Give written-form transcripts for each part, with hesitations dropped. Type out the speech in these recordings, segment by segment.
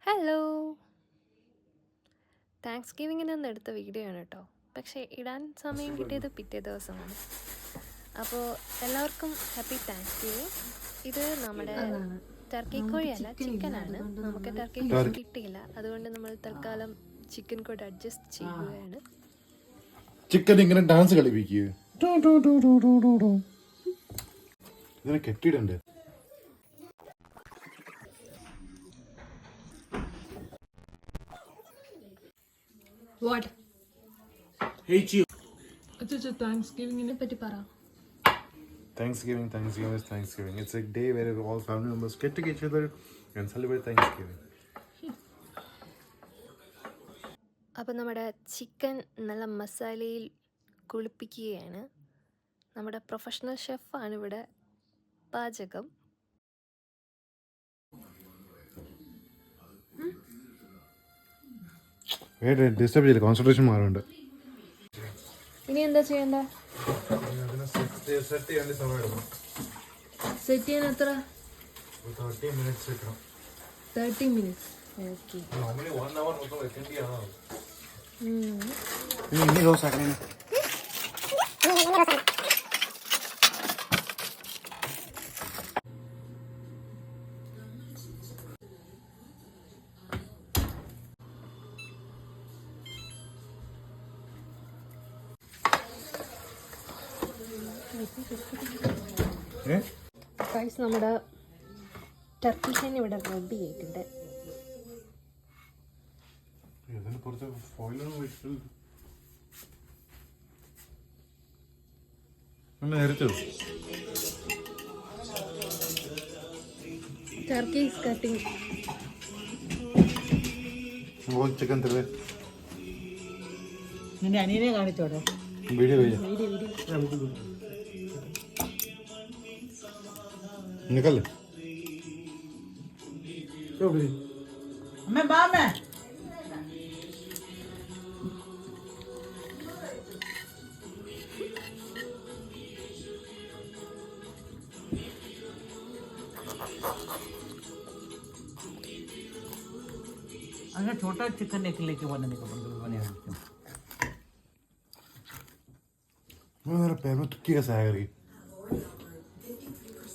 Hello, thanks ഗിവിങ്ങിന് ഒന്ന് എടുത്ത video ആണ് കേട്ടോ. പക്ഷേ ഇടാൻ സമയം കിട്ടിയത് പിറ്റേ ദിവസമാണ്. അപ്പോൾ എല്ലാവർക്കും ഹാപ്പി താങ്ക്സ് ഗിവിങ്. ഇത് നമ്മുടെ ടർക്കി കോഴിയല്ല, ചിക്കനാണ്. നമുക്ക് ടർക്കി കോഴി കിട്ടിയില്ല, അതുകൊണ്ട് നമ്മൾ തൽക്കാലം ചിക്കൻ കൂടെ അഡ്ജസ്റ്റ് ചെയ്യുകയാണ്. ചിക്കൻ ഇങ്ങനെ ഡാൻസ് കളിപ്പിക്കുക, ഇതിനെ കെട്ടിയിടണ്ടേ? What? Hate you. താങ്ക്സ്ഗിവിങ്ങിനെ പറ്റി പറ. Thanksgiving is Thanksgiving. It's a day where all family members get to each other and celebrate Thanksgiving. അപ്പോൾ നമ്മുടെ ചിക്കൻ നല്ല മസാലയിൽ കുളിപ്പിക്കുകയാണ്. നമ്മുടെ പ്രൊഫഷണൽ ഷെഫാണ് ഇവിടെ പാചകം. ഡിസ്റ്റർബ് ചെയ്യില്ല, കോൺസെൻട്രേഷൻ മാറുന്നുണ്ട്. ഇനി എന്താ ചെയ്യണ്ട? സെറ്റ് ചെയ്യാൻ എത്ര? 30 minutes വെക്കണം. 30 minutes. ഓക്കെ. അങ്ങനെ 1 hour മൊത്തം വെക്കേണ്ടിയാണോ? ഇനി റോസ് ആക്കണേ. ഗൈസ്, നമ്മുടെ ടർക്കി ഹെൻ ഇവിടെ റെഡി ആയിട്ടുണ്ട്. കുറച്ച് ഫോയിലൊന്നും വെച്ചിട്ട് നേരത്തെ ടർക്കി ഈസ് കട്ടിങ്. ചിക്കൻ തരുവേ. നിന്റെ അനിയനെ കാണിച്ചോടെ വീഡിയോ നിക്കല്ലേ അമ്മ ബാമേ. अगर छोटा चिकन एक लेके बनाने का बने मेरा पैर में तुक्की कैसा आएगा?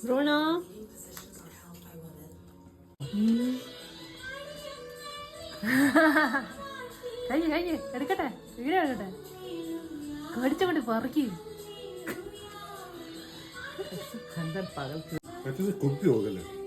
ബ്രൂണോ, കയ്യ് എടുക്കട്ടെ, വീഡിയോ എടുക്കട്ടെ. കടിച്ചോണ്ട് പറക്കി अंदर पागल कुक भी हो गए.